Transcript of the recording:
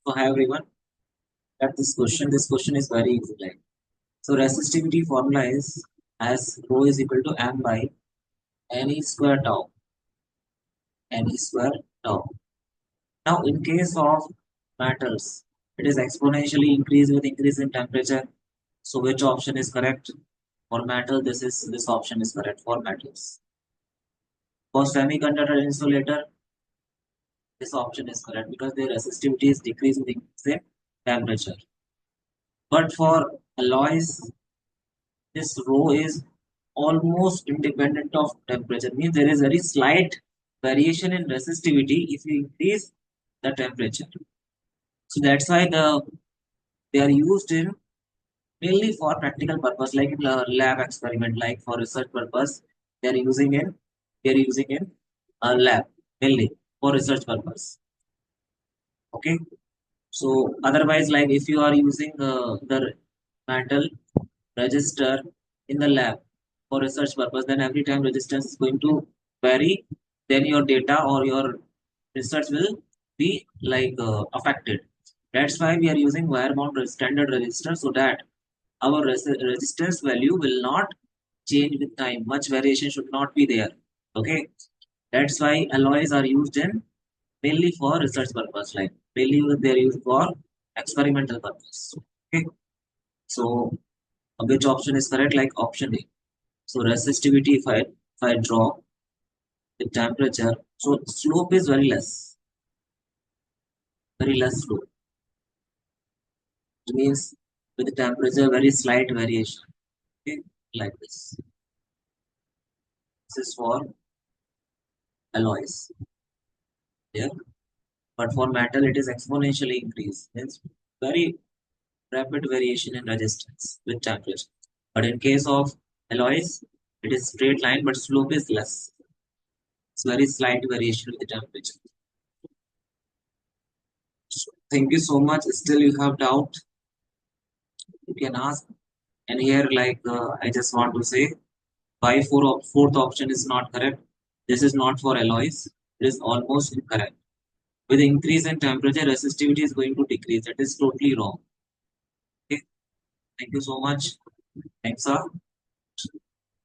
So hi everyone. At this question. This question is very easy. So resistivity formula is as rho is equal to m by ne square tau. Ne square tau. Now in case of metals, it is exponentially increase with increase in temperature. So which option is correct? For metal, this option is correct for metals. For semiconductor insulator, this option is correct because their resistivity is decreased with increase in temperature. But for alloys, this rho is almost independent of temperature. Means there is very slight variation in resistivity if you increase the temperature. So that's why they are used in mainly for practical purpose, like in a lab experiment, like for research purpose. They are using in they are using in a lab mainly for research purpose. Okay. So otherwise, like if you are using the metal register in the lab for research purpose, then every time resistance is going to vary, then your data or your research will be affected. That's why we are using wire bound standard resistor so that our resistance value will not change with time. Much variation should not be there. Okay, that's why alloys are used in mainly for research purpose. Like mainly they are used for experimental purpose. Okay, so which option is correct? Like option A. So resistivity, if I draw the temperature, so slope is very less slope. It means with the temperature, very slight variation. Okay, like this. This is for alloys. Yeah, but for metal, it is exponentially increased. Means very rapid variation in resistance with temperature. But in case of alloys, it is straight line, but slope is less. It's very slight variation with the temperature. So, thank you so much. Still, you have doubt, you can ask. And here, I just want to say, why fourth option is not correct. This is not for alloys. It is almost incorrect. With increase in temperature, resistivity is going to decrease. That is totally wrong. Okay. Thank you so much. Thanks, sir.